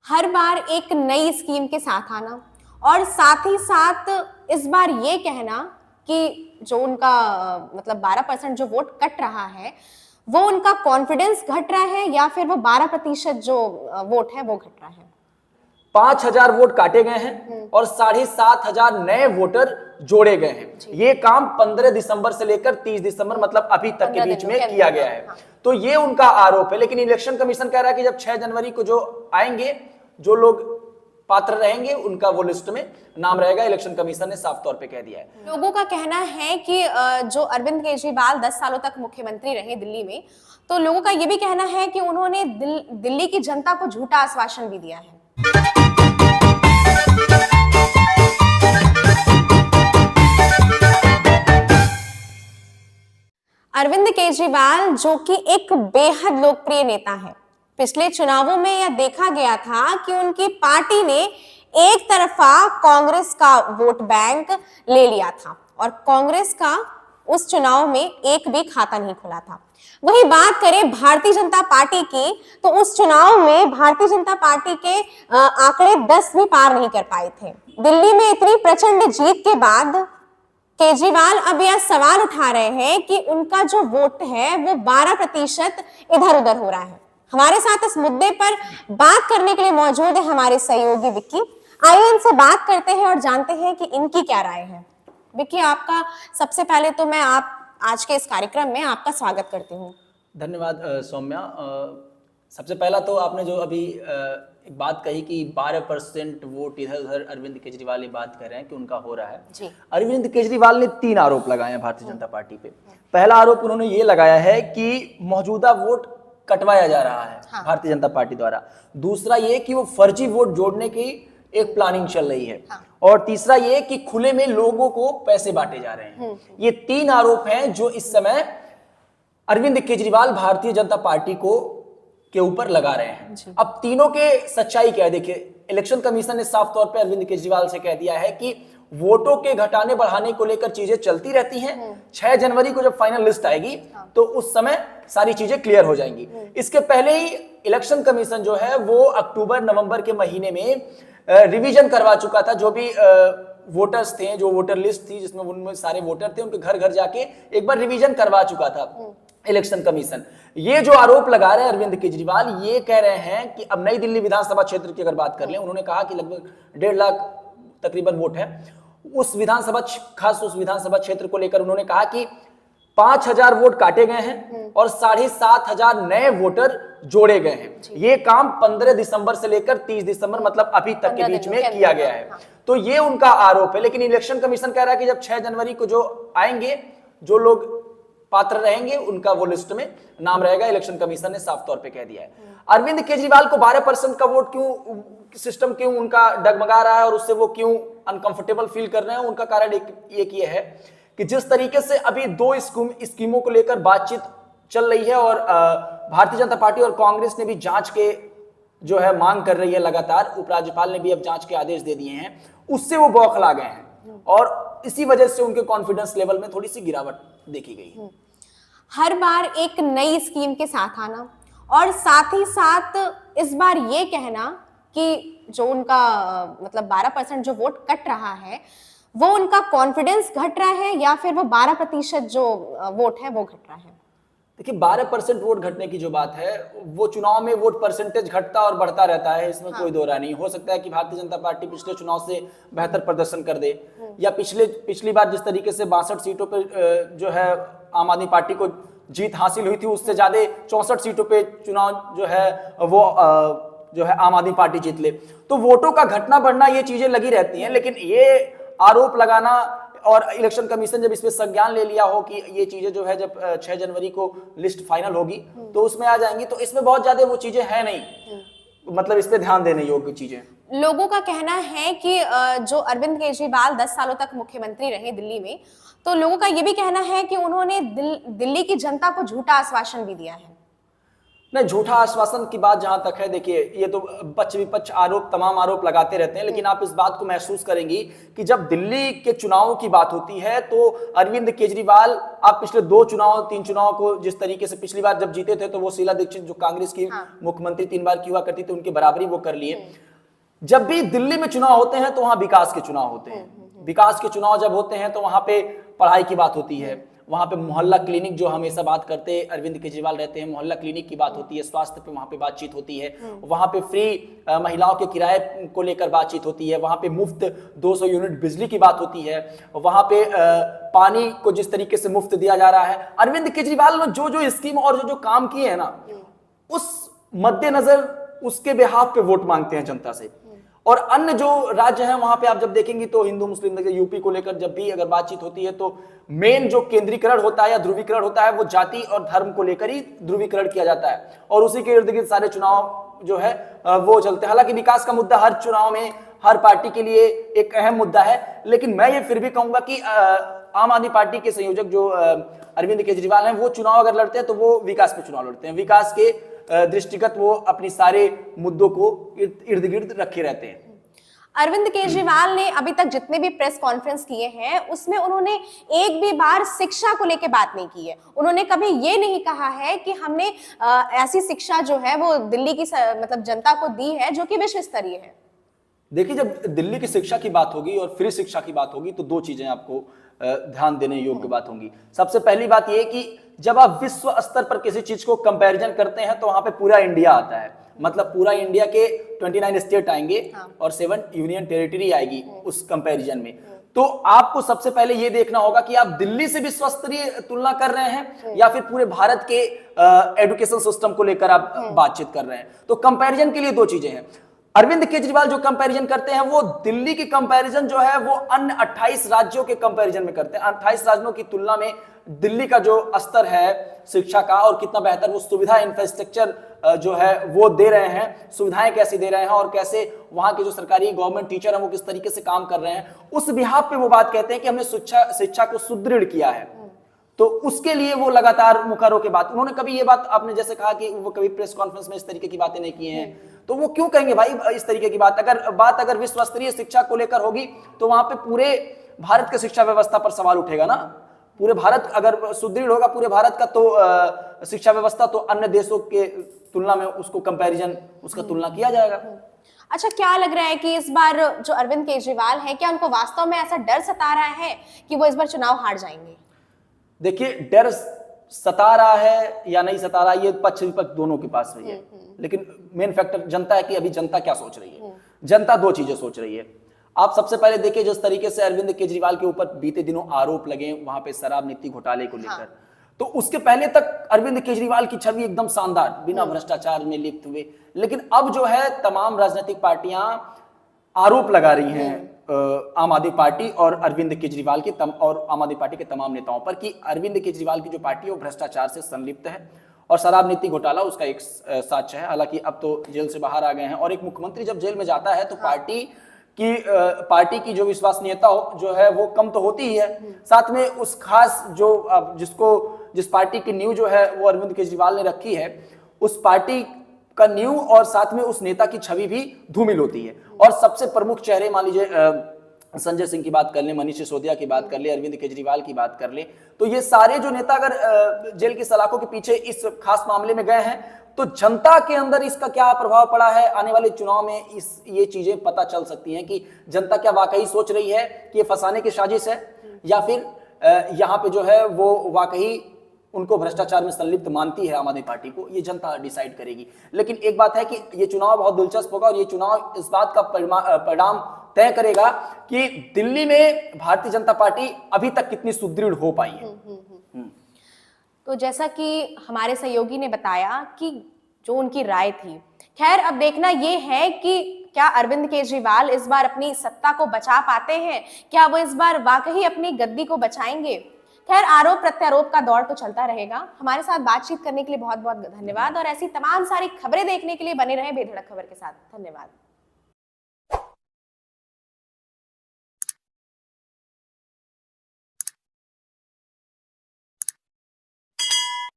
हर बार एक नई स्कीम के साथ आना और साथ ही साथ इस बार ये कहना कि जो उनका मतलब 12% जो वोट कट रहा है वो उनका कॉन्फिडेंस घट रहा है या फिर वो 12% जो वोट है वो घट रहा है। 5,000 वोट काटे गए हैं और 7,500 नए वोटर जोड़े गए हैं। ये काम 15 दिसंबर से लेकर 30 दिसंबर मतलब अभी तक के बीच में किया गया है। तो ये उनका आरोप है, लेकिन इलेक्शन कमीशन कह रहा है कि जब 6 जनवरी को जो आएंगे, जो लोग पात्र रहेंगे, उनका वो लिस्ट में नाम रहेगा। इलेक्शन कमीशन ने साफ तौर पे कह दिया है। लोगों का कहना है कि जो अरविंद केजरीवाल 10 सालों तक मुख्यमंत्री रहे दिल्ली में, तो लोगों का ये भी कहना है कि उन्होंने दिल्ली की जनता को झूठा आश्वासन भी दिया है। अरविंद केजरीवाल जो कि एक बेहद लोकप्रिय नेता है, पिछले चुनावों में यह देखा गया था कि उनकी पार्टी ने एक तरफा कांग्रेस का वोट बैंक ले लिया था और कांग्रेस का उस चुनाव में एक भी खाता नहीं खुला था। वही बात करें भारतीय जनता पार्टी की, तो उस चुनाव में भारतीय जनता पार्टी के आंकड़े 10 भी पार नहीं कर पाए थे। दिल्ली में इतनी प्रचंड जीत के बाद केजरीवाल अब यह सवाल उठा रहे हैं कि उनका जो वोट है वो 12% इधर उधर हो रहा है। हमारे साथ इस मुद्दे पर बात करने के लिए मौजूद है हमारे सहयोगी विक्की। आइए इनसे बात करते हैं और जानते हैं कि इनकी क्या राय है। विक्की, आपका सबसे पहले तो मैं आज के इस कार्यक्रम में आपका स्वागत करती हूँ। धन्यवाद सौम्या। सबसे पहला तो आपने जो अभी एक बात कही कि 12% वोट इधर उधर अरविंद केजरीवाल ये बात कर रहे हैं कि उनका हो रहा है जी। अरविंद केजरीवाल ने 3 आरोप लगाए हैं भारतीय जनता पार्टी पे। पहला आरोप उन्होंने ये लगाया है कि मौजूदा वोट कटवाया जा रहा है भारतीय जनता पार्टी द्वारा। दूसरा ये कि वो फर्जी वोट जोड़ने की एक प्लानिंग चल रही है। और तीसरा ये कि खुले में लोगों को पैसे बांटे जा रहे हैं। ये 3 आरोप हैं जो इस समय अरविंद केजरीवाल भारतीय जनता पार्टी के ऊपर लगा रहे हैं। अब तीनों के सच्चाई क्या है? देखिए, इलेक्शन कमीशन ने साफ तौर पे अरविंद केजरीवाल से कह दिया है कि वोटों के घटाने बढ़ाने को लेकर चीजें चलती रहती हैं। 6 जनवरी को जब फाइनल लिस्ट आएगी तो उस समय सारी चीजें क्लियर हो जाएंगी। इसके पहले ही इलेक्शन कमीशन जो है वो अक्टूबर नवंबर के महीने में रिवीजन करवा चुका था। जो भी वोटर्स थे, जो वोटर लिस्ट थी जिसमें उनमें सारे वोटर थे, उनके घर घर जाके एक बार रिवीजन करवा चुका था इलेक्शन कमीशन। ये जो आरोप लगा रहे हैं अरविंद केजरीवाल, ये कह रहे हैं कि अब नई दिल्ली विधानसभा क्षेत्र की अगर बात कर लें, उन्होंने कहा कि लगभग 1.5 लाख तकरीबन वोट है उस विधानसभा, खास उस विधानसभा क्षेत्र को लेकर उन्होंने कहा कि 5,000 वोट काटे गए हैं और 7,500 नए वोटर जोड़े गए हैं। ये काम 15 दिसंबर से लेकर 30 दिसंबर मतलब अभी तक के बीच में किया गया है। तो ये उनका आरोप है, लेकिन इलेक्शन कमीशन कह रहा है कि जब 6 जनवरी को जो आएंगे, जो लोग पात्र रहेंगे, उनका वो लिस्ट में नाम रहेगा। इलेक्शन कमीशन ने साफ तौर पे कह दिया है। अरविंद केजरीवाल को 12% का वोट क्यों सिस्टम क्यों उनका डगमगा रहा है और उससे वो क्यों अनकंफर्टेबल फील कर रहे हैं? उनका कारण एक ये है कि जिस तरीके से अभी 2 स्कीमों को लेकर बातचीत चल रही है और भारतीय जनता पार्टी और कांग्रेस ने भी जांच के जो है मांग कर रही है लगातार, उपराज्यपाल ने भी अब जांच के आदेश दे दिए हैं, उससे वो बौखला गए हैं और इसी वजह से उनके कॉन्फिडेंस लेवल में थोड़ी सी गिरावट देखी गई। हर बार एक नई स्कीम के साथ आना और साथ ही साथ इस बार ये कहना कि जो उनका मतलब 12% जो वोट कट रहा है वो उनका कॉन्फिडेंस घट रहा है या फिर वो 12% जो वोट है वो घट रहा है। देखिए, 12% वोट घटने की जो बात है, वो चुनाव में वोट परसेंटेज घटता और बढ़ता रहता है, इसमें कोई दो राय नहीं। हो सकता है कि भारतीय जनता पार्टी पिछले चुनाव से बेहतर प्रदर्शन कर दे, या पिछली बार जिस तरीके से 62 सीटों पे जो है आम आदमी पार्टी को जीत हासिल हुई थी, उससे ज्यादा 64 सीटों पे चुनाव जो है वो जो है आम आदमी पार्टी जीत ले। तो वोटों का घटना बढ़ना ये चीजें लगी रहती हैं, लेकिन ये आरोप लगाना और इलेक्शन कमीशन जब इसमें संज्ञान ले लिया हो कि ये चीजें जो है जब 6 जनवरी को लिस्ट फाइनल होगी तो उसमें आ जाएंगी, तो इसमें बहुत ज्यादा वो चीजें हैं नहीं, मतलब इस पे ध्यान देने योग्य चीजें। लोगों का कहना है कि जो अरविंद केजरीवाल 10 सालों तक मुख्यमंत्री रहे दिल्ली में, तो लोगों का ये भी कहना है कि उन्होंने दिल्ली की जनता को झूठा आश्वासन भी दिया है। नहीं, झूठा आश्वासन की बात जहां तक है, देखिए ये तो पक्ष विपक्ष आरोप, तमाम आरोप लगाते रहते हैं, लेकिन आप इस बात को महसूस करेंगी कि जब दिल्ली के चुनाव की बात होती है तो अरविंद केजरीवाल, आप पिछले 2 चुनाव 3 चुनाव को जिस तरीके से पिछली बार जब जीते थे तो वो शीला दीक्षित जो कांग्रेस की मुख्यमंत्री 3 बार की हुआ करती थी, उनकी बराबरी वो कर लिए। जब भी दिल्ली में चुनाव होते हैं तो वहां विकास के चुनाव होते हैं। विकास के चुनाव जब होते हैं तो वहां पे पढ़ाई की बात होती है, वहां पे मोहल्ला क्लिनिक जो हमेशा बात करते हैं अरविंद केजरीवाल रहते हैं, मोहल्ला क्लिनिक की बात होती है, स्वास्थ्य पे वहां पे बातचीत होती है, वहां पे फ्री महिलाओं के किराए को लेकर बातचीत होती है, वहां पे मुफ्त 200 यूनिट बिजली की बात होती है, वहां पे पानी को जिस तरीके से मुफ्त दिया जा रहा है। अरविंद केजरीवाल ने जो जो स्कीम और जो जो काम किए हैं ना, उस मद्देनजर उसके बेहाफ पे वोट मांगते हैं जनता से। और अन्य जो राज्य हैं वहां पे आप जब देखेंगे तो हिंदू मुस्लिम, यूपी को लेकर जब भी अगर बातचीत होती है तो मेन जो केंद्रीकरण होता है या ध्रुवीकरण होता है वो जाति और धर्म को लेकर ही ध्रुवीकरण किया जाता है, और उसी के इर्द गिर्द सारे चुनाव जो है वो चलते हैं। हालांकि विकास का मुद्दा हर चुनाव में हर पार्टी के लिए एक अहम मुद्दा है, लेकिन मैं ये फिर भी कहूंगा कि आम आदमी पार्टी के संयोजक जो अरविंद केजरीवाल हैं, वो चुनाव अगर लड़ते हैं तो वो विकास पे चुनाव लड़ते हैं, विकास के दृष्टिगत वो अपनी सारे मुद्दों को इर्द गिर्द रखे रहते हैं। अरविंद केजरीवाल ने अभी तक जितने भी प्रेस कॉन्फ्रेंस किए हैं उसमें उन्होंने एक भी बार शिक्षा को लेकर बात नहीं की है। उन्होंने कभी ये नहीं कहा है कि हमने ऐसी शिक्षा जो है वो दिल्ली की मतलब जनता को दी है जो कि विश्व स्तरीय है। देखिए, जब दिल्ली की शिक्षा की बात होगी और फ्री शिक्षा की बात होगी तो 2 चीजें आपको ध्यान देने योग्य बात होंगी। सबसे पहली बात यह कि जब आप विश्व स्तर पर किसी चीज को कंपैरिजन करते हैं तो वहां पे पूरा इंडिया आता है, मतलब पूरा इंडिया के 29 स्टेट आएंगे और 7 यूनियन टेरिटरी आएगी उस कंपैरिजन में। तो आपको सबसे पहले ये देखना होगा कि आप दिल्ली से विश्व स्तरीय तुलना कर रहे हैं या फिर पूरे भारत के एजुकेशन सिस्टम को लेकर आप बातचीत कर रहे हैं। तो कंपैरिजन के लिए 2 चीजें हैं। अरविंद केजरीवाल जो कंपैरिजन करते हैं वो दिल्ली की कंपैरिजन जो है वो अन्य 28 राज्यों के कंपैरिजन में करते हैं। 28 राज्यों की तुलना में दिल्ली का जो स्तर है शिक्षा का और कितना बेहतर वो सुविधा इंफ्रास्ट्रक्चर जो है वो दे रहे हैं, सुविधाएं कैसी दे रहे हैं और कैसे वहां के जो सरकारी गवर्नमेंट टीचर हैं वो किस तरीके से काम कर रहे हैं, उस बिहाफ पे वो बात कहते हैं कि हमने शिक्षा को सुदृढ़ किया है। तो उसके लिए वो लगातार मुखरों के बात, उन्होंने कभी ये बात, आपने जैसे कहा कि वो कभी प्रेस कॉन्फ्रेंस में इस तरीके की बातें नहीं की हैं, तो वो क्यों कहेंगे भाई इस तरीके की बात? अगर विश्व स्तरीय शिक्षा को लेकर होगी तो वहां पे पूरे भारत के शिक्षा व्यवस्था पर सवाल उठेगा ना। पूरे भारत अगर सुदृढ़ होगा पूरे भारत का तो शिक्षा व्यवस्था, तो अन्य देशों के तुलना में उसको कंपैरिजन उसका तुलना किया जाएगा। अच्छा, क्या लग रहा है कि इस बार जो अरविंद केजरीवाल है, क्या उनको वास्तव में ऐसा डर सता रहा है कि वो इस बार चुनाव हार जाएंगे? देखिए, डर सता रहा है या नहीं सता रहा, ये पक्ष विपक्ष दोनों के पास रही है, लेकिन मेन फैक्टर जनता है कि अभी जनता क्या सोच रही है। जनता 2 चीजें सोच रही है। आप सबसे पहले देखिए जिस तरीके से अरविंद केजरीवाल के ऊपर बीते दिनों आरोप लगे वहां पे शराब नीति घोटाले को लेकर, तो उसके पहले तक अरविंद केजरीवाल की छवि एकदम शानदार, बिना भ्रष्टाचार में लिप्त हुए। लेकिन अब जो है तमाम राजनीतिक पार्टियां आरोप लगा रही हैं आम आदमी पार्टी और अरविंद केजरीवाल के और आम आदमी पार्टी के तमाम नेताओं पर कि अरविंद केजरीवाल की जो पार्टी है वो भ्रष्टाचार से संलिप्त है और शराब नीति घोटाला उसका एक साक्ष्य है। हालांकि अब तो जेल से बाहर आ गए हैं, और एक मुख्यमंत्री जब जेल में जाता है तो पार्टी की जो विश्वसनीयता जो है वो कम तो होती ही है। साथ में उस खास जो जिस पार्टी की नींव जो है वो अरविंद केजरीवाल ने रखी है, उस पार्टी का नींव और साथ में उस नेता की छवि भी धूमिल होती है। और सबसे प्रमुख चेहरे मान लीजिए संजय सिंह की बात कर ले, मनीष सिसोदिया की बात कर ले, अरविंद केजरीवाल की बात कर ले, तो ये सारे जो नेता अगर जेल की सलाखों के पीछे इस खास मामले में गए हैं तो जनता के अंदर इसका क्या प्रभाव पड़ा है, आने वाले चुनाव में ये चीजें पता चल सकती हैं कि जनता क्या वाकई सोच रही है कि ये फंसाने की साजिश है या फिर यहाँ पे जो है वो वाकई उनको भ्रष्टाचार में संलिप्त मानती है आम आदमी पार्टी को, ये जनता डिसाइड करेगी। लेकिन एक बात है कि ये चुनाव बहुत दिलचस्प होगा और ये चुनाव इस बात का परिणाम तय करेगा कि दिल्ली में भारतीय जनता पार्टी अभी तक कितनी सुदृढ़ हो पाई है। तो जैसा कि हमारे सहयोगी ने बताया कि जो उनकी राय थी, खैर अब देखना ये है कि क्या अरविंद केजरीवाल इस बार अपनी सत्ता को बचा पाते हैं, क्या वो इस बार वाकई अपनी गद्दी को बचाएंगे। खैर आरोप प्रत्यारोप का दौर तो चलता रहेगा। हमारे साथ बातचीत करने के लिए बहुत बहुत धन्यवाद और ऐसी तमाम सारी खबरें देखने के लिए बने रहे बेधड़क खबर के साथ। धन्यवाद।